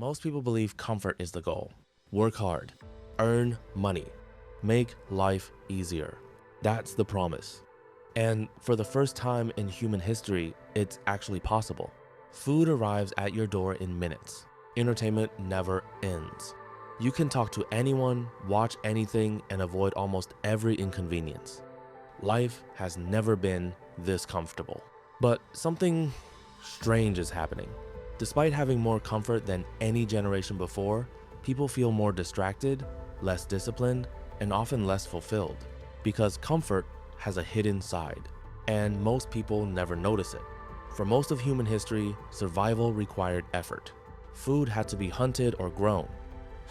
Most people believe comfort is the goal. Work hard, earn money, make life easier. That's the promise. And for the first time in human history, it's actually possible. Food arrives at your door in minutes. Entertainment never ends. You can talk to anyone, watch anything, and avoid almost every inconvenience. Life has never been this comfortable. But something strange is happening. Despite having more comfort than any generation before, people feel more distracted, less disciplined, and often less fulfilled. Because comfort has a hidden side, and most people never notice it. For most of human history, survival required effort. Food had to be hunted or grown.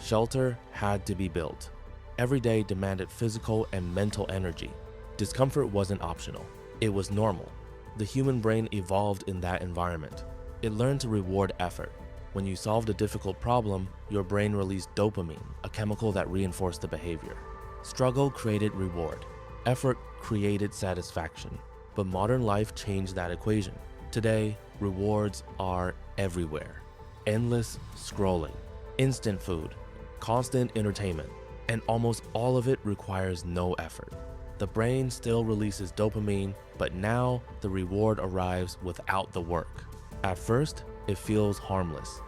Shelter had to be built. Every day demanded physical and mental energy. Discomfort wasn't optional. It was normal. The human brain evolved in that environment. It learned to reward effort. When you solved a difficult problem, your brain released dopamine, a chemical that reinforced the behavior. Struggle created reward. Effort created satisfaction. But modern life changed that equation. Today, rewards are everywhere. Endless scrolling, instant food, constant entertainment, and almost all of it requires no effort. The brain still releases dopamine, but now the reward arrives without the work. At first, it feels harmless.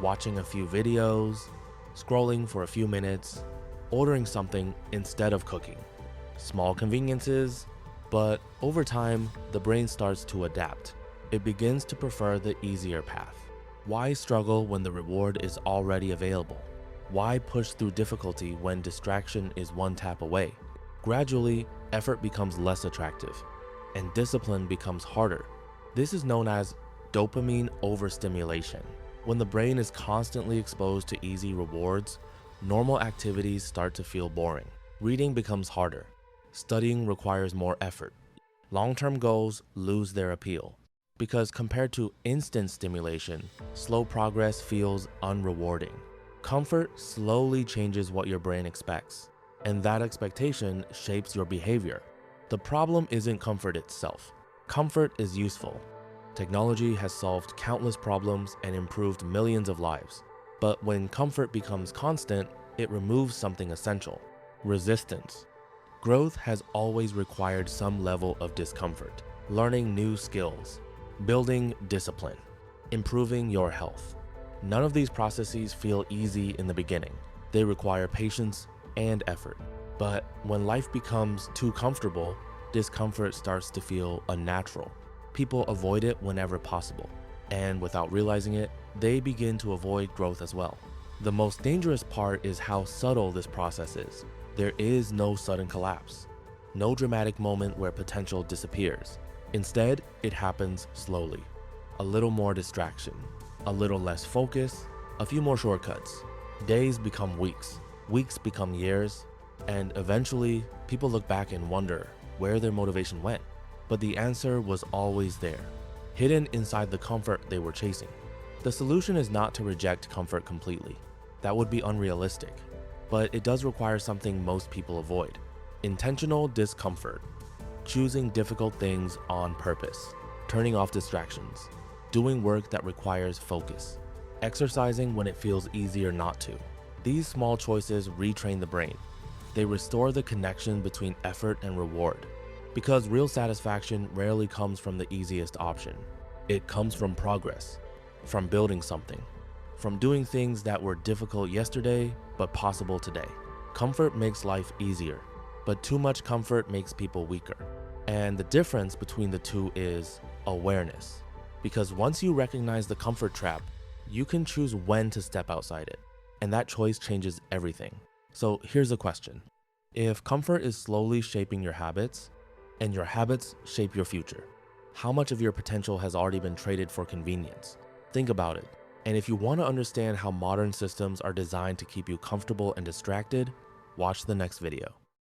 Watching a few videos, scrolling for a few minutes, ordering something instead of cooking. Small conveniences, but over time, the brain starts to adapt. It begins to prefer the easier path. Why struggle when the reward is already available? Why push through difficulty when distraction is one tap away? Gradually, effort becomes less attractive, and discipline becomes harder. This is known as dopamine overstimulation. When the brain is constantly exposed to easy rewards, normal activities start to feel boring. Reading becomes harder. Studying requires more effort. Long-term goals lose their appeal. Because compared to instant stimulation, slow progress feels unrewarding. Comfort slowly changes what your brain expects, and that expectation shapes your behavior. The problem isn't comfort itself. Comfort is useful. Technology has solved countless problems and improved millions of lives. But when comfort becomes constant, it removes something essential: resistance. Growth has always required some level of discomfort. Learning new skills, building discipline, improving your health. None of these processes feel easy in the beginning. They require patience and effort. But when life becomes too comfortable, discomfort starts to feel unnatural. People avoid it whenever possible, and without realizing it, they begin to avoid growth as well. The most dangerous part is how subtle this process is. There is no sudden collapse, no dramatic moment where potential disappears. Instead, it happens slowly. A little more distraction, a little less focus, a few more shortcuts. Days become weeks, weeks become years, and eventually people look back and wonder where their motivation went. But the answer was always there, hidden inside the comfort they were chasing. The solution is not to reject comfort completely. That would be unrealistic. But it does require something most people avoid: intentional discomfort. Choosing difficult things on purpose, turning off distractions, doing work that requires focus, exercising when it feels easier not to. These small choices retrain the brain. They restore the connection between effort and reward. Because real satisfaction rarely comes from the easiest option. It comes from progress, from building something, from doing things that were difficult yesterday but possible today. Comfort makes life easier, but too much comfort makes people weaker. And the difference between the two is awareness. Because once you recognize the comfort trap, you can choose when to step outside it. And that choice changes everything. So here's a question. If comfort is slowly shaping your habits, and your habits shape your future, how much of your potential has already been traded for convenience? Think about it. And if you want to understand how modern systems are designed to keep you comfortable and distracted, watch the next video.